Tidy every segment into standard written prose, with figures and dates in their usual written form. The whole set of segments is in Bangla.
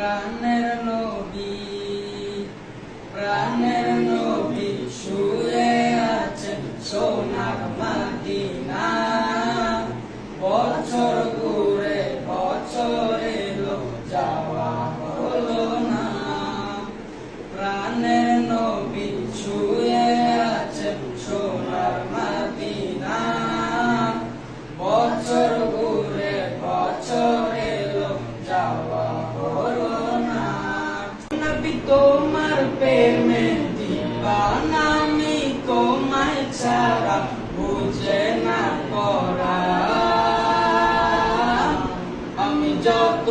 প্রাণের নবী শুয়ে আছেন সোনার মদিনা। বছর ঘুরে বছর এলো যাওয়া হলো না। প্রাণের নবী শুয়ে আছেন সোনার মদিনা। বছর ঘুরে বছর এলো যাওয়া হলো না। নবী তোমার প্রেমে দিবানা, আমি তোমায় ছাড়া বুঝে না করা। আমি যত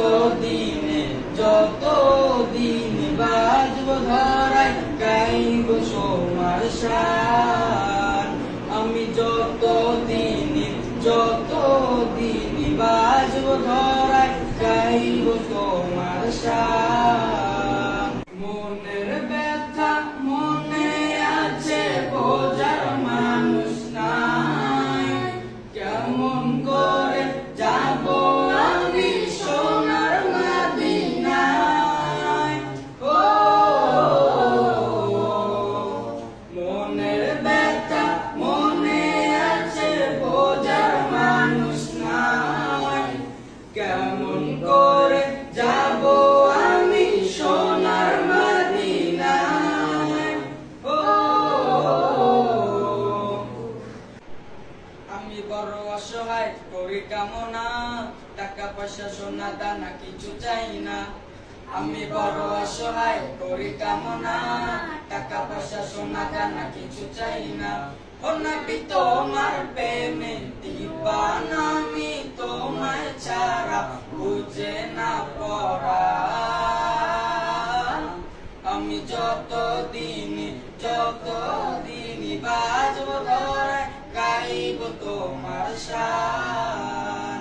দিন বাজব ধরাই গাইব তোমার শান। আমি যত দিন বাজব ধরাই গাইব তোমার শান। মনের ব্যথা মনে আছে বোঝার মানুষ নাই। কেমন করে যাব আমি সোনার মদিনায়। ও মনের ব্যথা মনে আছে বোঝার মানুষ নাই। কেমন করে যাব আমি সোনার মদিনায়। ও আমি বড় অসহায় করি কামনা, টাকা পয়সা সোনা দানা কিছু চাই না। আমি বড় অসহায় করি কামনা, টাকা পয়সা সোনা দানা কিছু চাই না। ও নবী তোমার প্রেমে দিবানা, আমি তোমায় ছাড়া বুঝে না পড়া। আমি যত দিন বাজব ধরাই গাইব তোমার শান।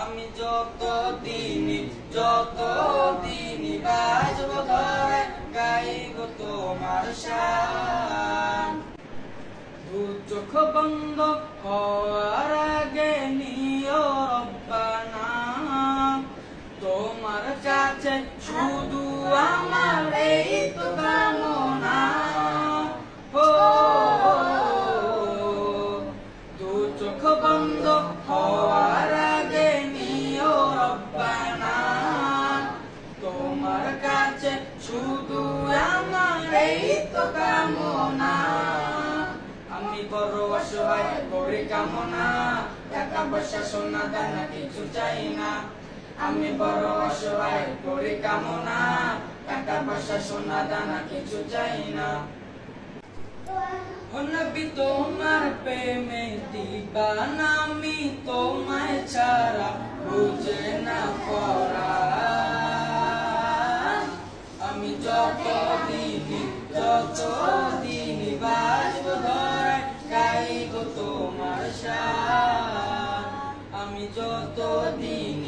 আমি যত দিন বাজব ধরাই গাইব তোমার শান। দু চোখ বন্ধ হওয়ার আগে নিও রব্বানা, তোমার কাছে শুধু আমার এই তো কামনা। ও দু চোখ বন্ধ হওয়ার আগে নিও রব্বানা, তোমার কাছে শুধু আমার এই তো কামনা। আমি বড় অসহায় করি কামনা, টাকা পয়সা সোনা দানা কিছু চাই না। আমি বড় অসহায় করি কামনা, টাকা পয়সা সোনা দানা কিছু চাই না। ও নবী তোমার প্রেমে দিবানা, আমি তোমায় ছাড়া বুঝে না পড়া। আমি যত দিন বাজব ধরাই গাইব তোমার শান। আমি যত দিন